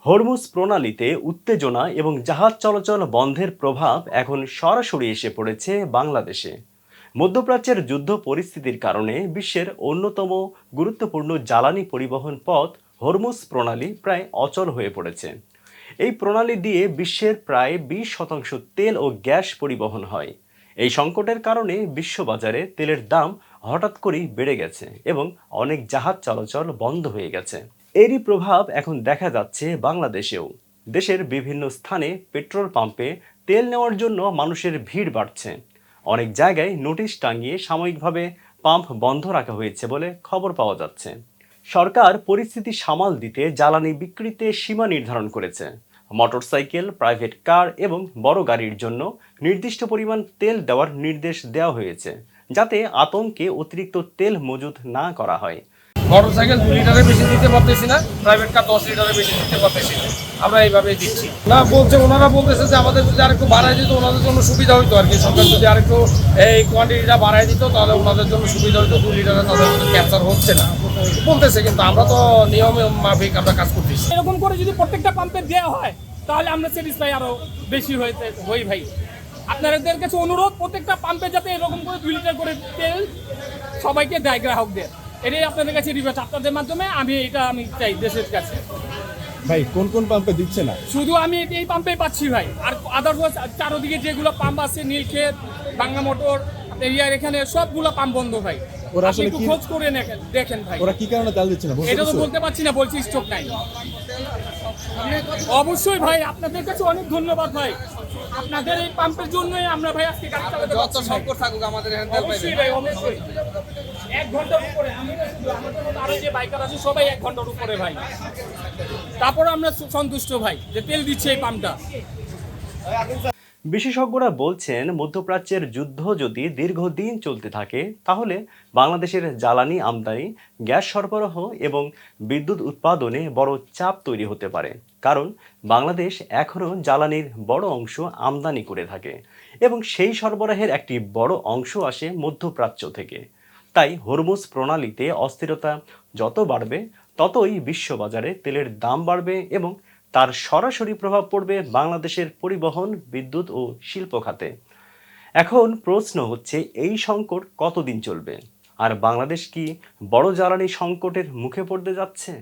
Hormuz প্রণালীতে উত্তেজনা এবং জাহাজ চলাচল বন্ধের প্রভাব এখন সরাসরি এসে পড়েছে বাংলাদেশে। মধ্যপ্রাচ্যের যুদ্ধ পরিস্থিতির কারণে বিশ্বের অন্যতম গুরুত্বপূর্ণ জ্বালানি পরিবহন পথ হরমুজ প্রণালী প্রায় অচল হয়ে পড়েছে। এই প্রণালী দিয়ে বিশ্বের প্রায় 20% তেল ও গ্যাস পরিবহন হয়। এই সংকটের কারণে বিশ্ববাজারে তেলের দাম হঠাৎ করেই বেড়ে গেছে এবং অনেক জাহাজ চলাচল বন্ধ হয়ে গেছে। এরই প্রভাব এখন দেখা যাচ্ছে বাংলাদেশেও। দেশের বিভিন্ন স্থানে পেট্রোল পাম্পে তেল নেওয়ার জন্য মানুষের ভিড় বাড়ছে। অনেক জায়গায় নোটিশ টাঙিয়ে সাময়িকভাবে পাম্প বন্ধ রাখা হয়েছে বলে খবর পাওয়া যাচ্ছে। সরকার পরিস্থিতি সামাল দিতে জ্বালানি বিক্রিতে সীমা নির্ধারণ করেছে। মোটরসাইকেল, প্রাইভেট কার এবং বড় গাড়ির জন্য নির্দিষ্ট পরিমাণ তেল দেওয়ার নির্দেশ দেওয়া হয়েছে, যাতে আতঙ্কে অতিরিক্ত তেল মজুত না করা হয়। মোটরসাইকেল 2 লিটারের বেশি দিতে পারতেছি না, প্রাইভেট কার 10 লিটারের বেশি দিতে পারতেছি না। আমরা এইভাবেই দিচ্ছি। না বলছে, ওনারা বলতেছে যে আমাদের যদি আরেকটু বাড়ায় দিত ওনাদের জন্য সুবিধা হইতো আর কি। সরকার যদি আরেকটু এই কোয়ান্টিটিটা বাড়ায় দিত তাহলে ওনাদের জন্য সুবিধা হইতো। 2 লিটারে তাদের ক্যান্সার হচ্ছে না বলতেছে, কিন্তু আমরা তো নিয়ম মাফিক আমরা কাজ করতেছি। এরকম করে যদি প্রত্যেকটা পাম্পে দেওয়া হয় তাহলে আমরা স্যাটিসফাই আরো বেশি হই ভাই। আপনাদের কাছে অনুরোধ, প্রত্যেকটা পাম্পে যাতে এরকম করে 2 লিটার করে তেল সবাইকে দেয় গ্রাহকদের। এটাই আপনাদের কাছে রিকোয়েস্ট, আপনাদের মাধ্যমে আমি চাই দেশের কাছে। ভাই কোন কোন পাম্পে দিচ্ছে না? শুধু আমি এই পাম্পে পাচ্ছি ভাই, আর আদার্স চারোদিকে যেগুলো পাম্প আছে, নীলক্ষেত, বাংলা মোটর, এরিয়ার এখানে সবগুলো পাম্প বন্ধ ভাই। ওরা আপনি আসলে একটু কি খোঁজ করে দেখেন ভাই। ওরা কি কারণে তেল দিচ্ছে না এটা তো বলতে পারছি না, বলছি স্টক নাই। অবশ্যই ভাই, আপনাদের কাছে অনেক ধন্যবাদ ভাই। আপনাদের এই পাম্পের জন্যই আমরা ভাই আজকে গাড়ি চালাতে যত পারছি। সংকট থাকুক আমাদের এখানে তেল অবশ্যই পাইবে। ভাই, অবশ্যই 1 ঘন্টার উপরে। আমি না শুধু, আমাদের মতো আরো যে বাইকার আছে সবাই 1 ঘন্টার উপরে ভাই। তারপর আমরা সন্তুষ্ট ভাই যে তেল দিচ্ছে এই পাম্পটা। বিশেষজ্ঞরা বলছেন, মধ্যপ্রাচ্যের যুদ্ধ যদি দীর্ঘদিন চলতে থাকে তাহলে বাংলাদেশের জ্বালানি আমদানি, গ্যাস সরবরাহ এবং বিদ্যুৎ উৎপাদনে বড় চাপ তৈরি হতে পারে। কারণ বাংলাদেশ এখনও জ্বালানির বড় অংশ আমদানি করে থাকে এবং সেই সরবরাহের একটি বড় অংশ আসে মধ্যপ্রাচ্য থেকে। তাই হরমুজ প্রণালীতে অস্থিরতা যত বাড়বে ততই বিশ্ববাজারে তেলের দাম বাড়বে এবং তার সরাসরি প্রভাব পড়বে বাংলাদেশের পরিবহন, বিদ্যুৎ ও শিল্প খাতে। এখন প্রশ্ন হচ্ছে, এই সংকট কতদিন চলবে আর বাংলাদেশ কি বড় জ্বালানি সংকটের মুখে পড়তে যাচ্ছে?